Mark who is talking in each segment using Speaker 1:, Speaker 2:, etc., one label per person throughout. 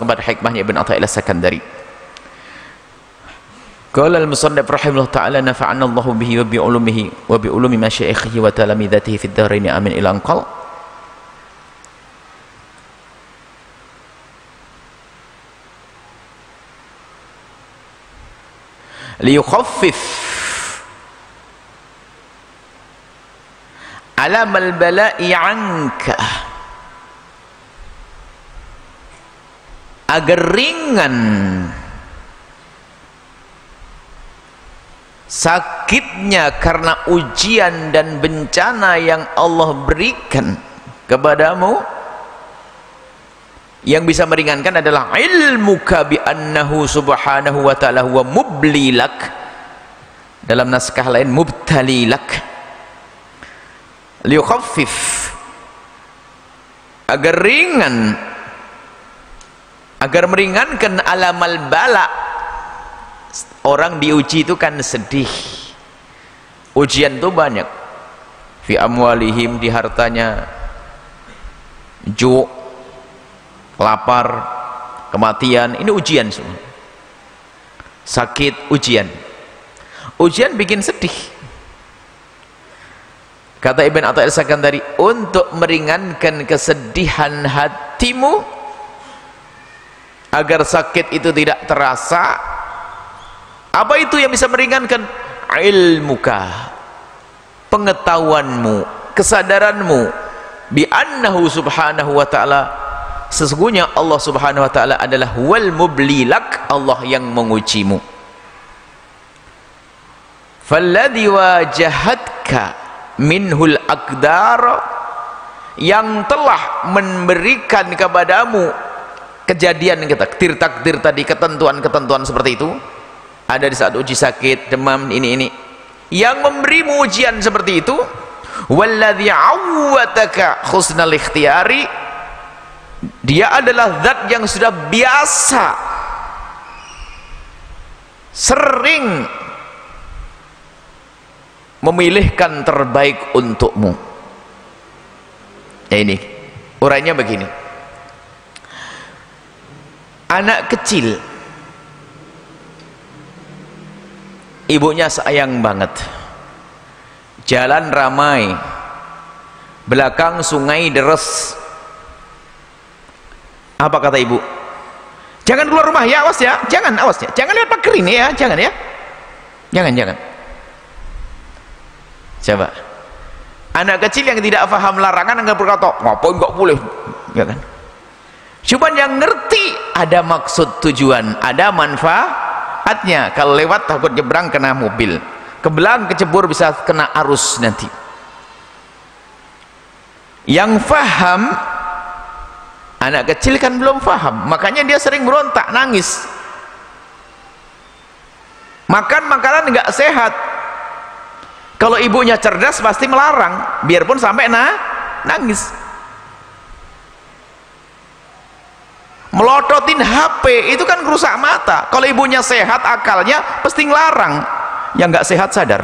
Speaker 1: kepada hikmahnya Ibn Athaillah Sakandari. Qala al-musannif rahimahullah ta'ala nafa'ana Allahu bihi wa bi ulumihi wa bi ulumi masyaikhihi wa talamidatihi fid dharain amin ila anqal. Liyukhaffif alam al-bala'i 'anka, agar ringan sakitnya karena ujian dan bencana yang Allah berikan kepadamu. Yang bisa meringankan adalah ilmuka bi annahu subhanahu wa ta'ala huwa mublilak, dalam naskah lain mubtalilak. Liyukhaffif, agar ringan, agar meringankan alamal bala. Orang diuji itu kan sedih, ujian itu banyak, fi amwalihim, di hartanya, ju', lapar, kematian, ini ujian semua. Sakit, ujian bikin sedih. Kata Ibn Athaillah Sakandari, untuk meringankan kesedihan hatimu agar sakit itu tidak terasa, apa itu yang bisa meringankan? Ilmuka, pengetahuanmu, kesadaranmu, bi annahu subhanahu wa ta'ala, sesungguhnya Allah subhanahu wa ta'ala adalah wal mublilak, Allah yang mengujimu. Falladhi wajahatka minhul aqdar, yang telah memberikan kepadamu kejadian takdir tadi, ketentuan-ketentuan seperti itu, ada di saat uji sakit, demam, ini yang memberimu ujian seperti itu. Walladhi awwataka husnal ikhtiyari, dia adalah zat yang sudah biasa sering memilihkan terbaik untukmu. Ya, ini urainya begini. Anak kecil, ibunya sayang banget, jalan ramai, belakang sungai deres. Apa kata ibu? Jangan keluar rumah ya, awas ya, jangan, awas ya, jangan lihat pagar ini ya, jangan ya, jangan. Coba anak kecil yang tidak paham larangan enggak berkata ngapain enggak boleh, ya kan? Cuman yang ngerti ada maksud tujuan, ada manfaatnya. Kalau lewat takut nyebrang kena mobil, kebelang kecebur bisa kena arus nanti. Yang faham, anak kecil kan belum faham, makanya dia sering berontak, nangis. Makan makanan nggak sehat. Kalau ibunya cerdas pasti melarang, biarpun sampai nangis. Melototin HP itu kan merusak mata. Kalau ibunya sehat akalnya pasti ngelarang. Yang nggak sehat sadar.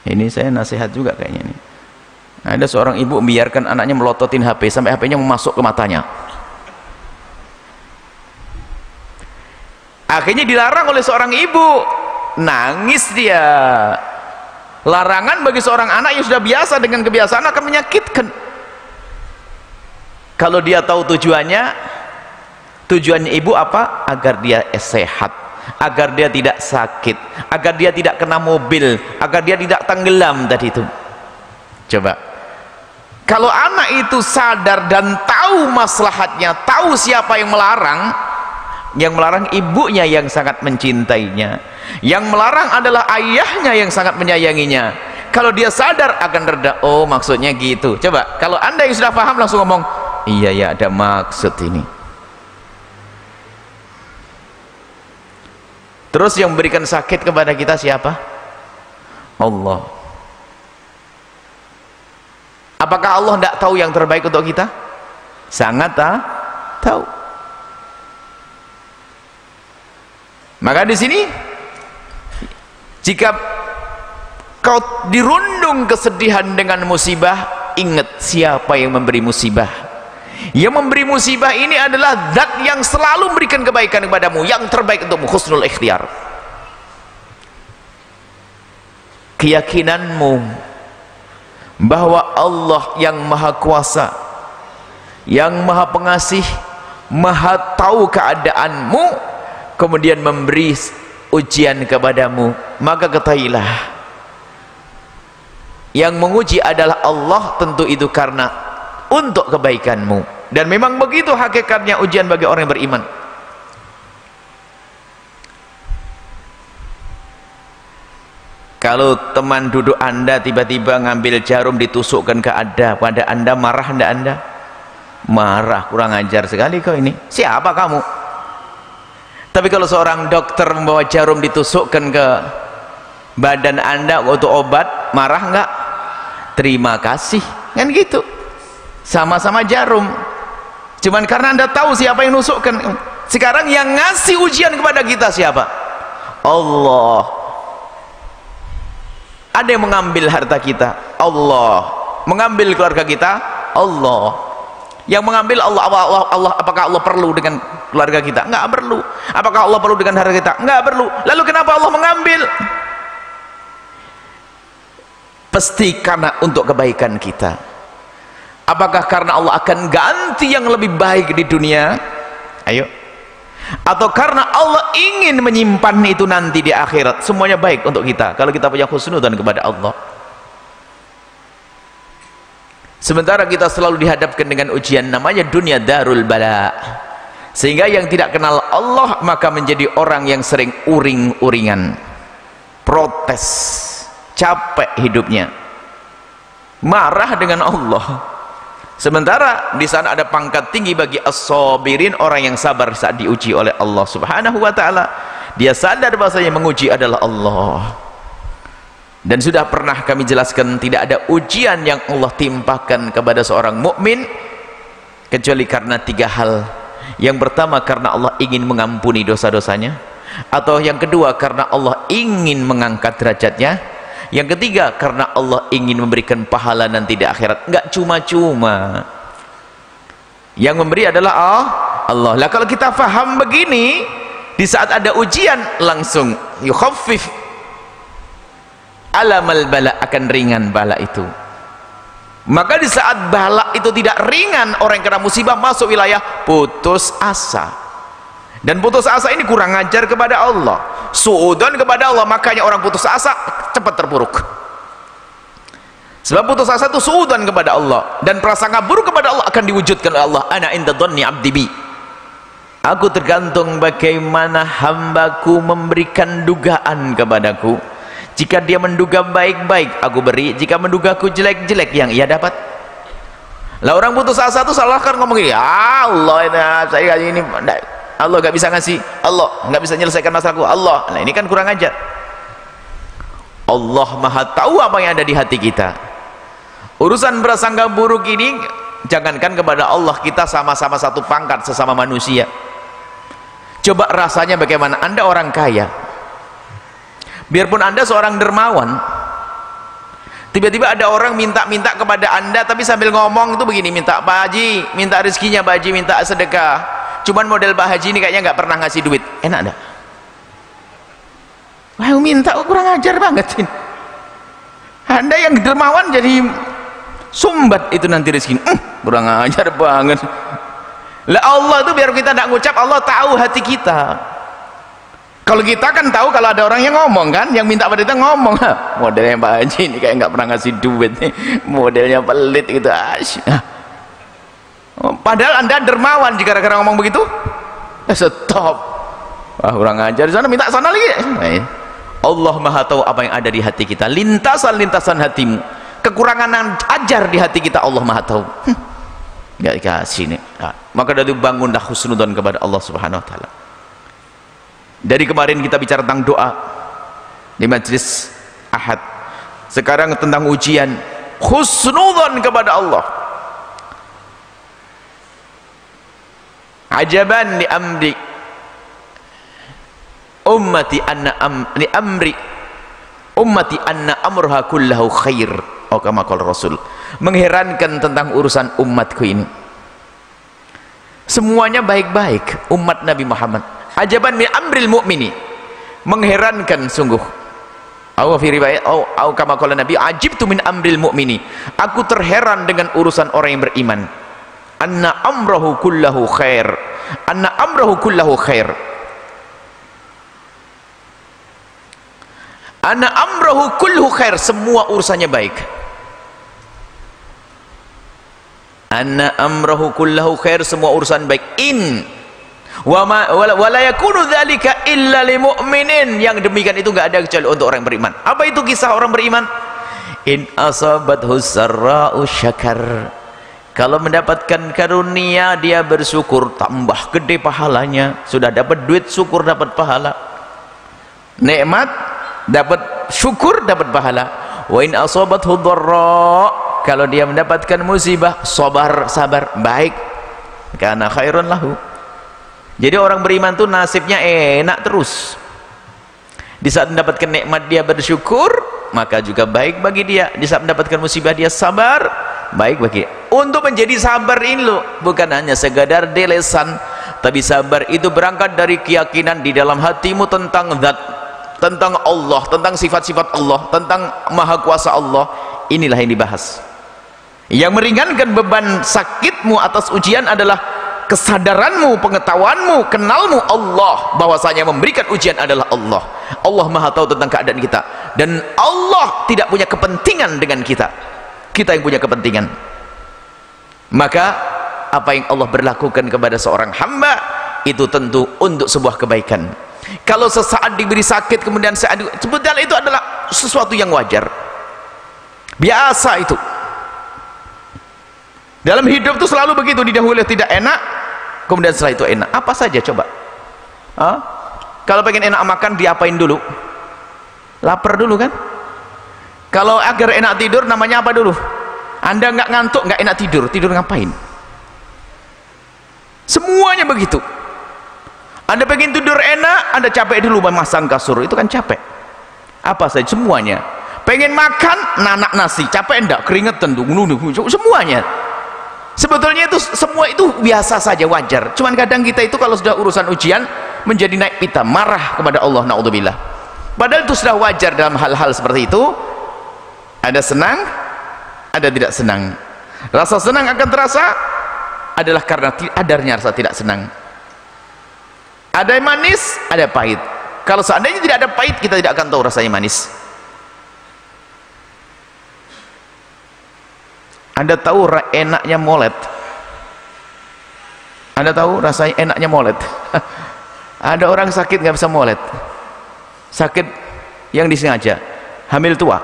Speaker 1: Ini saya nasihat juga kayaknya nih. Ada seorang ibu membiarkan anaknya melototin HP sampai HP-nya masuk ke matanya. Akhirnya dilarang oleh seorang ibu. Nangis dia. Larangan bagi seorang anak yang sudah biasa dengan kebiasaan akan menyakitkan. Kalau dia tahu tujuannya ibu apa? Agar dia sehat, agar dia tidak sakit, agar dia tidak kena mobil, agar dia tidak tenggelam tadi itu. Coba kalau anak itu sadar dan tahu maslahatnya, tahu siapa yang melarang ibunya yang sangat mencintainya, yang melarang adalah ayahnya yang sangat menyayanginya. Kalau dia sadar akan reda, oh maksudnya gitu. Coba kalau anda yang sudah paham langsung ngomong, iya ya, ada maksud ini. Terus yang memberikan sakit kepada kita siapa? Allah. Apakah Allah tidak tahu yang terbaik untuk kita? Sangat tahu. Maka di sini, jika kau dirundung kesedihan dengan musibah, ingat siapa yang memberi musibah. Yang memberi musibah ini adalah zat yang selalu memberikan kebaikan kepadamu, yang terbaik untukmu, husnul ikhtiar. Keyakinanmu bahwa Allah yang maha kuasa, yang maha pengasih, maha tahu keadaanmu, kemudian memberi ujian kepadamu, maka ketahuilah yang menguji adalah Allah, tentu itu karena untuk kebaikanmu. Dan memang begitu hakikatnya ujian bagi orang yang beriman. Kalau teman duduk Anda tiba-tiba ngambil jarum ditusukkan pada Anda, marah enggak Anda? Marah, kurang ajar sekali kau ini. Siapa kamu? Tapi kalau seorang dokter membawa jarum ditusukkan ke badan Anda untuk obat, marah enggak? Terima kasih, kan gitu. Sama-sama jarum. Cuman karena Anda tahu siapa yang nusukkan. Sekarang yang ngasih ujian kepada kita siapa? Allah. Ada yang mengambil harta kita, Allah. Mengambil keluarga kita, Allah. Yang mengambil Allah. Apakah Allah perlu dengan keluarga kita? Enggak perlu. Apakah Allah perlu dengan harta kita? Enggak perlu. Lalu kenapa Allah mengambil? Pasti karena untuk kebaikan kita. Apakah karena Allah akan ganti yang lebih baik di dunia? Ayo. Atau karena Allah ingin menyimpan itu nanti di akhirat? Semuanya baik untuk kita kalau kita punya husnudzon kepada Allah. Sementara kita selalu dihadapkan dengan ujian, namanya dunia darul bala. Sehingga yang tidak kenal Allah maka menjadi orang yang sering uring-uringan, protes, capek hidupnya, marah dengan Allah. Sementara di sana ada pangkat tinggi bagi as-sabirin, orang yang sabar saat diuji oleh Allah Subhanahu wa taala. Dia sadar bahwasanya menguji adalah Allah. Dan sudah pernah kami jelaskan, tidak ada ujian yang Allah timpakan kepada seorang mukmin kecuali karena 3 hal. Yang pertama karena Allah ingin mengampuni dosa-dosanya, atau yang kedua karena Allah ingin mengangkat derajatnya, yang ketiga karena Allah ingin memberikan pahala nanti di akhirat. Enggak cuma-cuma. Yang memberi adalah Allah. Lah kalau kita faham begini, di saat ada ujian langsung yukhaffif alamal bala, akan ringan bala itu. Maka di saat bala itu tidak ringan, orang yang kena musibah masuk wilayah putus asa. Dan putus asa ini kurang ajar kepada Allah, suudzon kepada Allah. Makanya orang putus asa cepat terpuruk. Sebab putus asa itu suudzon kepada Allah, dan prasangka buruk kepada Allah akan diwujudkan oleh Allah. Ana inda dhanni abdi bi. Aku tergantung bagaimana hambaku memberikan dugaan kepadaku. Jika dia menduga baik-baik, aku beri. Jika mendugaku jelek-jelek, yang ia dapat. Lah orang putus asa itu salahkan ngomong, ya Allah ini saya ini Allah gak bisa ngasih, Allah gak bisa menyelesaikan masalahku, Allah. Nah ini kan kurang ajar. Allah maha tahu apa yang ada di hati kita. Urusan prasangka buruk ini, jangankan kepada Allah, kita sama-sama satu pangkat sesama manusia. Coba rasanya bagaimana Anda orang kaya, biarpun Anda seorang dermawan, tiba-tiba ada orang minta-minta kepada Anda, tapi sambil ngomong itu begini, minta Pak Haji, minta rezekinya Pak Haji, minta sedekah. Cuman model Pak Haji ini kayaknya nggak pernah ngasih duit. Enak enggak? Wah, minta kurang ajar banget ini. Anda yang dermawan jadi sumbat itu nanti rezeki. Kurang ajar banget. Lah Allah itu biar kita tidak ngucap, Allah tahu hati kita. Kalau kita kan tahu kalau ada orang yang ngomong kan, yang minta pada kita ngomong, modelnya Pak Haji ini kayak nggak pernah ngasih duit nih, modelnya pelit gitu. Padahal Anda dermawan, jika gara-gara ngomong begitu, stop. Wah, kurang ajar, di sana minta sana lagi. Allah maha tahu apa yang ada di hati kita, lintasan-lintasan hatimu, kekurangan ajar di hati kita, Allah maha tahu. Nggak dikasih nih. Maka dari bangunlah husnudzon kepada Allah Subhanahu wa taala. Dari kemarin kita bicara tentang doa di majlis Ahad. Sekarang tentang ujian, husnudzon kepada Allah. Ajaban li amri ummati anna li amri ummati anna amruha kullahu khair. Oh, kama qala Rasul. Mengherankan tentang urusan umatku ini. semuanya baik-baik umat Nabi Muhammad. Ajaban min amril mu'mini, mengherankan sungguh. Aw fi riwayat aw kama qala Nabi, ajibtu min amril mu'mini, aku terheran dengan urusan orang yang beriman. Anna amrahu kullahu khair, anna amrahu kullahu khair, anna amrahu kullahu khair, semua urusannya baik. Anna amrahu kullahu khair, semua urusan baik. Wa la yakunu dzalika illa lil mu'minin, yang demikian itu enggak ada kecuali untuk orang beriman. Apa itu kisah orang beriman? In asabathu sarra'u syakar, kalau mendapatkan karunia dia bersyukur, tambah gede pahalanya. Sudah dapat duit syukur dapat pahala, nikmat dapat syukur dapat pahala. Wa in asabathu dharra, kalau dia mendapatkan musibah, sabar baik, karena khairun lahu. Jadi orang beriman tuh nasibnya enak terus. Di saat mendapatkan nikmat dia bersyukur, maka juga baik bagi dia. Di saat mendapatkan musibah dia sabar, baik bagi dia. Untuk menjadi sabar ini loh, bukan hanya sekadar di lisan, tapi sabar itu berangkat dari keyakinan di dalam hatimu tentang zat, tentang Allah, tentang sifat-sifat Allah, tentang maha kuasa Allah. Inilah yang dibahas. Yang meringankan beban sakitmu atas ujian adalah kesadaranmu, pengetahuanmu, kenalmu Allah, bahwasanya memberikan ujian adalah Allah. Allah maha tahu tentang keadaan kita, dan Allah tidak punya kepentingan dengan kita, kita yang punya kepentingan. Maka apa yang Allah berlakukan kepada seorang hamba itu tentu untuk sebuah kebaikan. Kalau sesaat diberi sakit kemudian sebetulnya itu adalah sesuatu yang wajar, biasa. Itu dalam hidup itu selalu begitu, didahului tidak enak, kemudian setelah itu enak. Apa saja coba? Kalau pengen enak makan diapain dulu? Lapar dulu kan? Kalau agar enak tidur namanya apa dulu? Anda nggak ngantuk, nggak enak tidur, tidur ngapain? Semuanya begitu. Anda pengen tidur enak, Anda capek dulu memasang kasur, itu kan capek. Apa saja semuanya. Pengen makan, nanak nasi, capek enggak? Keringetan tuh, semuanya. Sebetulnya itu semua itu biasa saja, wajar. Cuman kadang kita itu kalau sudah urusan ujian menjadi naik pita, marah kepada Allah, naudzubillah. Padahal itu sudah wajar dalam hal-hal seperti itu. Ada senang, ada tidak senang. Rasa senang akan terasa adalah karena adarnya rasa tidak senang. Ada yang manis, ada pahit. Kalau seandainya tidak ada pahit, kita tidak akan tahu rasanya manis. Anda tahu enaknya molet? Anda tahu rasanya enaknya molet? Ada orang sakit nggak bisa molet, sakit yang disengaja, hamil tua,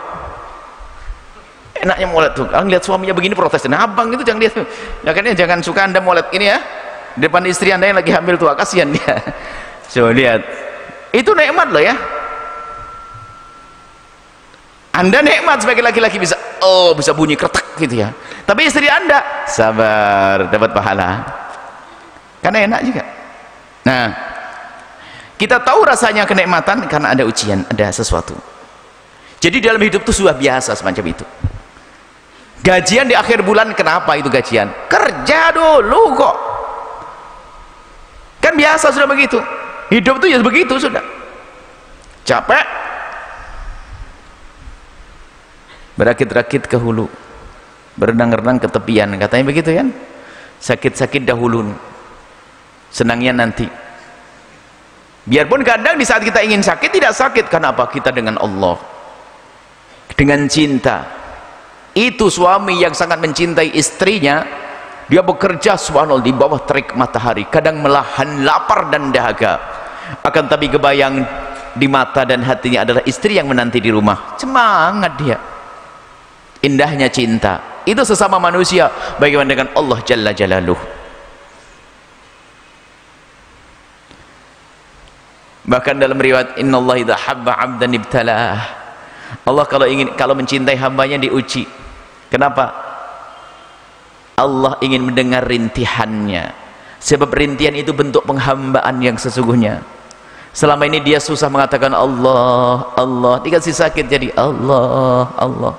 Speaker 1: enaknya molet tuh. Kalau lihat suaminya begini protes, nah abang itu jangan lihat, makanya jangan suka Anda molet ini ya, depan istri Anda yang lagi hamil tua, kasihan dia. Coba lihat, itu nikmat loh ya. Anda nikmat sebagai laki-laki, bisa bisa bunyi kretek gitu ya, tapi istri Anda sabar dapat pahala karena enak juga. Nah, kita tahu rasanya kenikmatan karena ada ujian, ada sesuatu. Jadi dalam hidup itu sudah biasa semacam itu. Gajian di akhir bulan, kenapa itu gajian? Kerja dulu kok, kan biasa sudah begitu. Hidup itu ya begitu sudah. Capek, berakit-rakit ke hulu, berenang-renang ke tepian, katanya begitu kan. Sakit-sakit dahulu, senangnya nanti. Biarpun kadang di saat kita ingin sakit tidak sakit, karena apa? Kita dengan Allah, dengan cinta. Itu suami yang sangat mencintai istrinya, dia bekerja subhanallah di bawah terik matahari, kadang melahan lapar dan dahaga, akan tapi kebayang di mata dan hatinya adalah istri yang menanti di rumah. Semangat dia. Indahnya cinta itu sesama manusia, bagaimana dengan Allah Jalla Jalaluh. Bahkan dalam riwayat, innallaha idza habba 'abdan ibtalah. Allah kalau mencintai hambanya diuji. Kenapa? Allah ingin mendengar rintihannya, sebab rintihan itu bentuk penghambaan yang sesungguhnya. Selama ini dia susah mengatakan Allah, Allah, dikasih sakit jadi Allah, Allah.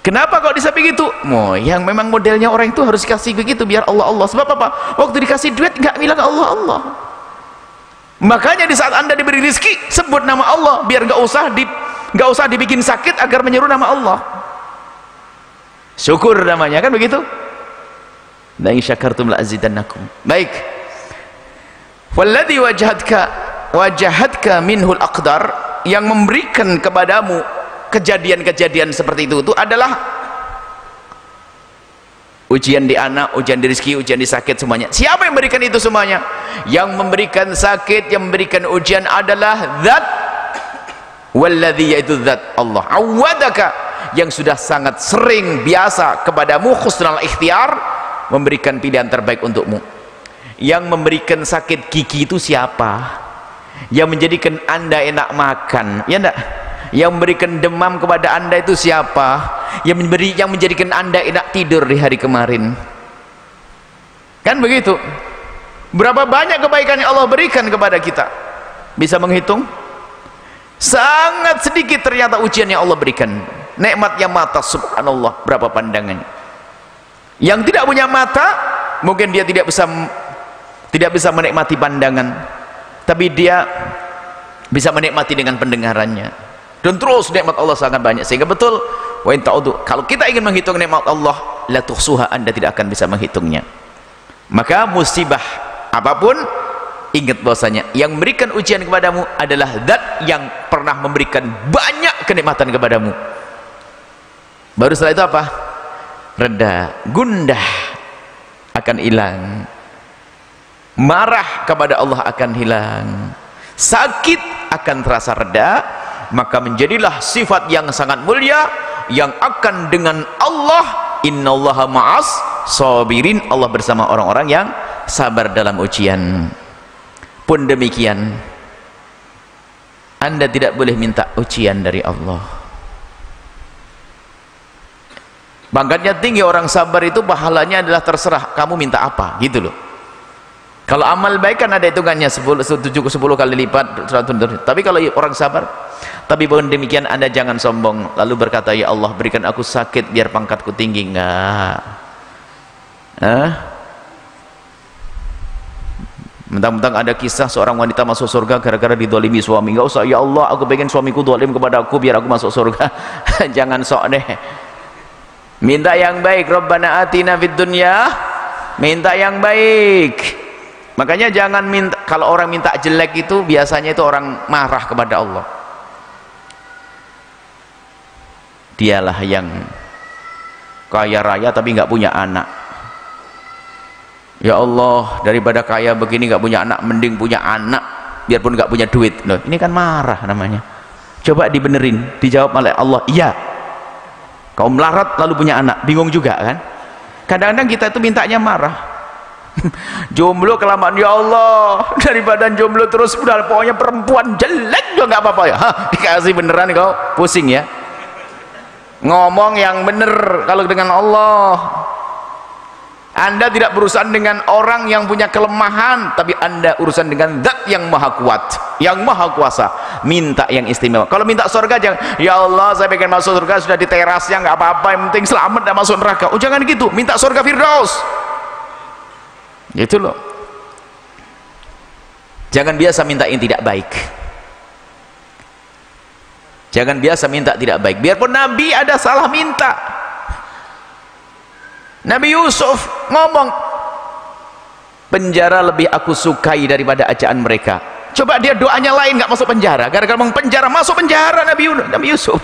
Speaker 1: Kenapa kok bisa begitu? Yang memang modelnya orang itu harus dikasih begitu biar Allah Allah. Sebab apa? Waktu dikasih duit nggak bilang Allah Allah. Makanya di saat Anda diberi rezeki, sebut nama Allah biar nggak usah dibikin sakit agar menyeru nama Allah. Syukur namanya, kan begitu? La in syakartum la azidannakum. Baik. Walladzi wajahadka minhul aqdar, yang memberikan kepadamu kejadian-kejadian seperti itu adalah ujian di anak, ujian di rezeki, ujian di sakit, semuanya. Siapa yang memberikan itu semuanya? Yang memberikan sakit, yang memberikan ujian adalah zat, walladzi, yaitu zat Allah. Awadaka, yang sudah sangat sering biasa kepadamu husnul ikhtiar, memberikan pilihan terbaik untukmu. Yang memberikan sakit gigi itu siapa? Yang menjadikan Anda enak makan, ya enggak? Yang memberikan demam kepada Anda itu siapa? Yang menjadikan Anda enak tidur di hari kemarin, kan begitu? Berapa banyak kebaikan yang Allah berikan kepada kita? Bisa menghitung? Sangat sedikit ternyata ujian yang Allah berikan. Nikmat yang mata, subhanallah, berapa pandangannya. Yang tidak punya mata, mungkin dia tidak bisa menikmati pandangan, tapi dia bisa menikmati dengan pendengarannya. Dan terus nikmat Allah sangat banyak, sehingga betul wa in ta'udu, kalau kita ingin menghitung nikmat Allah la tuhsuha, Anda tidak akan bisa menghitungnya. Maka musibah apapun, ingat bahwasanya yang memberikan ujian kepadamu adalah zat yang pernah memberikan banyak kenikmatan kepadamu. Baru setelah itu apa? Reda, gundah akan hilang, marah kepada Allah akan hilang, sakit akan terasa reda. Maka menjadilah sifat yang sangat mulia yang akan dengan Allah, innallaha ma'as sabirin, Allah bersama orang-orang yang sabar dalam ujian. Pun demikian, Anda tidak boleh minta ujian dari Allah. Pangkatnya tinggi orang sabar itu, pahalanya adalah terserah kamu minta apa, gitu loh. Kalau amal baik kan ada hitungannya 10 kali lipat, 100. Tapi kalau orang sabar, tapi pun demikian Anda jangan sombong lalu berkata, ya Allah berikan aku sakit biar pangkatku tinggi. Enggak. Mentang-mentang ada kisah seorang wanita masuk surga gara-gara didolimi suami. Enggak usah, ya Allah aku pengen suamiku dolim kepada aku biar aku masuk surga. Jangan sok deh. Minta yang baik. Rabbana atina fid dunya, minta yang baik. Makanya jangan minta, kalau orang minta jelek itu biasanya itu orang marah kepada Allah. Dialah yang kaya raya tapi nggak punya anak. Ya Allah, daripada kaya begini nggak punya anak, mending punya anak biarpun nggak punya duit. Loh, ini kan marah namanya. Coba dibenerin, dijawab oleh Allah, iya. Kau melarat lalu punya anak, bingung juga kan? Kadang-kadang kita itu mintanya marah. Jomblo kelamaan, ya Allah daripada jomblo terus udah pokoknya perempuan jelek juga nggak apa-apa ya. Dikasih beneran kau pusing ya. Ngomong yang bener. Kalau dengan Allah, Anda tidak berurusan dengan orang yang punya kelemahan, tapi Anda urusan dengan zat yang maha kuat, yang maha kuasa. Minta yang istimewa. Kalau minta surga jangan, ya Allah saya pengen masuk surga, sudah di terasnya nggak apa-apa, yang penting selamat dan masuk neraka. Oh jangan gitu, minta surga Firdaus. Itu loh. Jangan biasa minta yang tidak baik. Jangan biasa minta tidak baik. Biarpun Nabi ada salah minta. Nabi Yusuf ngomong, penjara lebih aku sukai daripada ajaan mereka. Coba dia doanya lain nggak masuk penjara. Gara-gara ngomong penjara, masuk penjara Nabi Yusuf.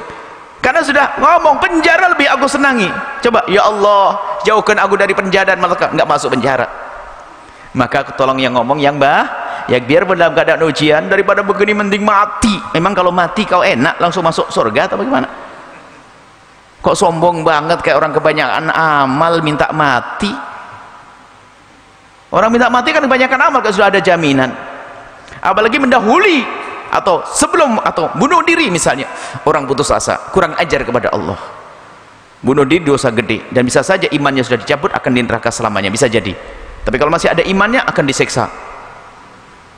Speaker 1: Karena sudah ngomong penjara lebih aku senangi. Coba, ya Allah jauhkan aku dari penjara, dan malah nggak masuk penjara. Maka tolong yang ngomong yang ya biar dalam keadaan ujian, daripada begini mending mati. Memang kalau mati kau enak langsung masuk surga atau bagaimana? Kok sombong banget kayak orang kebanyakan amal minta mati. Orang minta mati kan kebanyakan amal kalau sudah ada jaminan. Apalagi mendahului atau sebelum atau bunuh diri misalnya. Orang putus asa, kurang ajar kepada Allah. Bunuh diri dosa gede, dan bisa saja imannya sudah dicabut, akan di neraka selamanya, bisa jadi. Tapi kalau masih ada imannya akan diseksa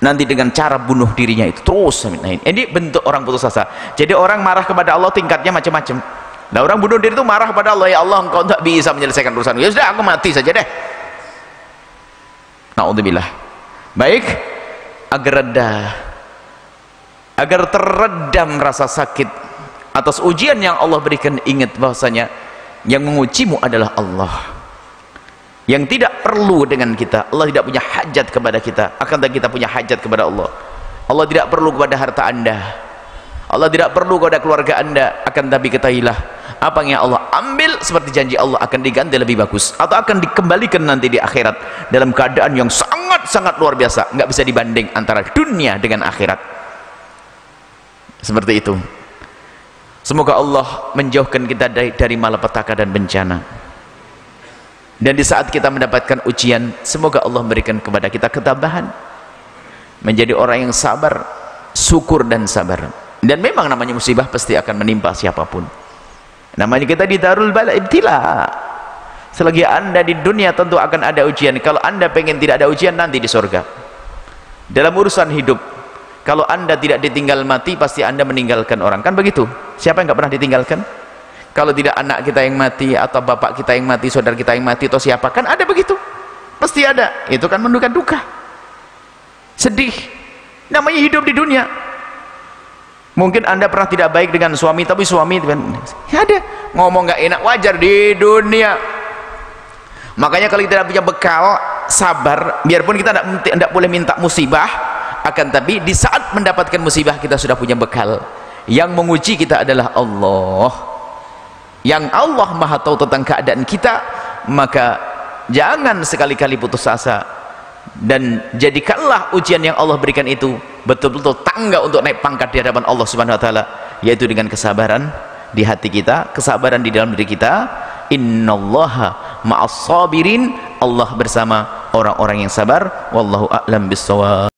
Speaker 1: nanti dengan cara bunuh dirinya itu terus. Ini bentuk orang putus asa. Jadi orang marah kepada Allah tingkatnya macam-macam. Nah, orang bunuh diri itu marah pada Allah, ya Allah engkau tak bisa menyelesaikan urusan, ya sudah aku mati saja deh. Na'udzubillah. Baik, agar reda, agar teredam rasa sakit atas ujian yang Allah berikan, ingat bahwasanya yang mengujimu adalah Allah, yang tidak perlu dengan kita. Allah tidak punya hajat kepada kita, akan tetapi kita punya hajat kepada Allah. Allah tidak perlu kepada harta anda, Allah tidak perlu kepada keluarga anda, akan tapi ketahuilah apa yang Allah ambil seperti janji Allah akan diganti lebih bagus, atau akan dikembalikan nanti di akhirat dalam keadaan yang sangat-sangat luar biasa, nggak bisa dibanding antara dunia dengan akhirat. Seperti itu. Semoga Allah menjauhkan kita dari malapetaka dan bencana, dan di saat kita mendapatkan ujian, semoga Allah memberikan kepada kita ketabahan, menjadi orang yang sabar, syukur dan sabar. Dan memang namanya musibah pasti akan menimpa siapapun. Namanya kita di darul bala ibtila. Selagi anda di dunia tentu akan ada ujian. Kalau anda pengen tidak ada ujian, nanti di surga. Dalam urusan hidup, kalau anda tidak ditinggal mati, pasti anda meninggalkan orang, kan begitu? Siapa yang nggak pernah ditinggalkan? Kalau tidak anak kita yang mati, atau bapak kita yang mati, saudara kita yang mati, atau siapa, kan ada begitu, pasti ada. Itu kan menduga duka, sedih. Namanya hidup di dunia. Mungkin anda pernah tidak baik dengan suami, tapi suami ya ada ngomong nggak enak, wajar di dunia. Makanya kalau kita tidak punya bekal, sabar, biarpun kita tidak boleh minta musibah, akan tapi di saat mendapatkan musibah kita sudah punya bekal. Yang menguji kita adalah Allah, yang Allah maha tahu tentang keadaan kita. Maka jangan sekali-kali putus asa, dan jadikanlah ujian yang Allah berikan itu betul-betul tangga untuk naik pangkat di hadapan Allah Subhanahu wa taala, yaitu dengan kesabaran di hati kita, kesabaran di dalam diri kita. Innallaha ma'as sabirin, Allah bersama orang-orang yang sabar. Wallahu a'lam bissawab.